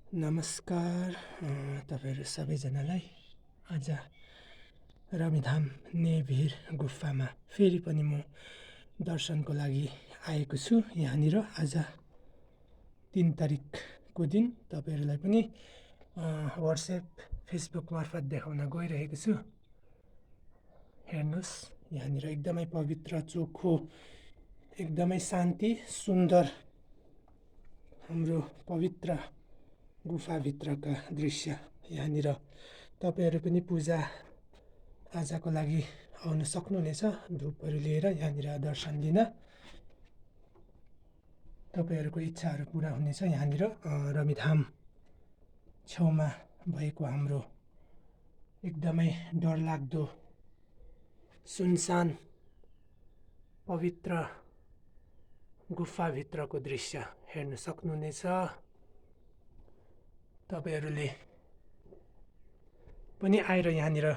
नमस्कार तपाईँहरू सबैजनालाई। आज रमिधाम नेभिर गुफामा फेरि पनि म दर्शनको लागि आएको छु। यहाँनिर आज 3 तारिकको दिन तपाईँहरूलाई पनि व्हाट्सएप फेसबुक मार्फत देखाउन गइरहेको छु। हेर्नुहोस्, यहाँनिर एकदमै पवित्र, चोखो, एकदमै शान्ति, सुन्दर हाम्रो पवित्र गुफाभित्रका दृश्य। यहाँनिर तपाईँहरू पनि पूजा आजाको लागि आउन सक्नुहुनेछ। धुपहरू लिएर यहाँनिर दर्शन लिन तपाईँहरूको इच्छाहरू पुरा हुनेछ। यहाँनिर रमिधाम छेउमा भएको हाम्रो एकदमै डरलाग्दो सुनसान पवित्र गुफाभित्रको दृश्य हेर्न सक्नुहुनेछ। तपाईँहरूले पनि आएर यहाँनिर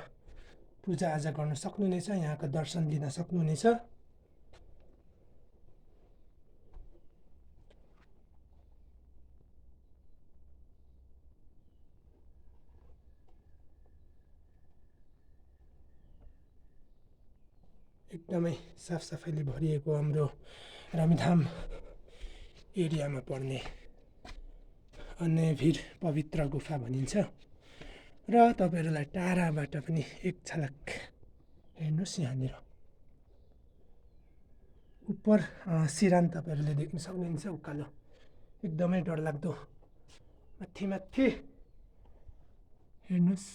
पूजाआजा गर्न सक्नुहुनेछ, यहाँको दर्शन लिन सक्नुहुनेछ। एकदमै साफसफाइले भरिएको हाम्रो रमिधाम एरियामा पर्ने नेभिर पवित्र गुफा भनिन्छ। र तपाईँहरूलाई टाढाबाट पनि एक झलक हेर्नुहोस्, यहाँनिर उपर सिरान तपाईँहरूले देख्न सक्नुहुन्छ, उकालो एकदमै डरलाग्दो माथि माथि हेर्नुहोस्।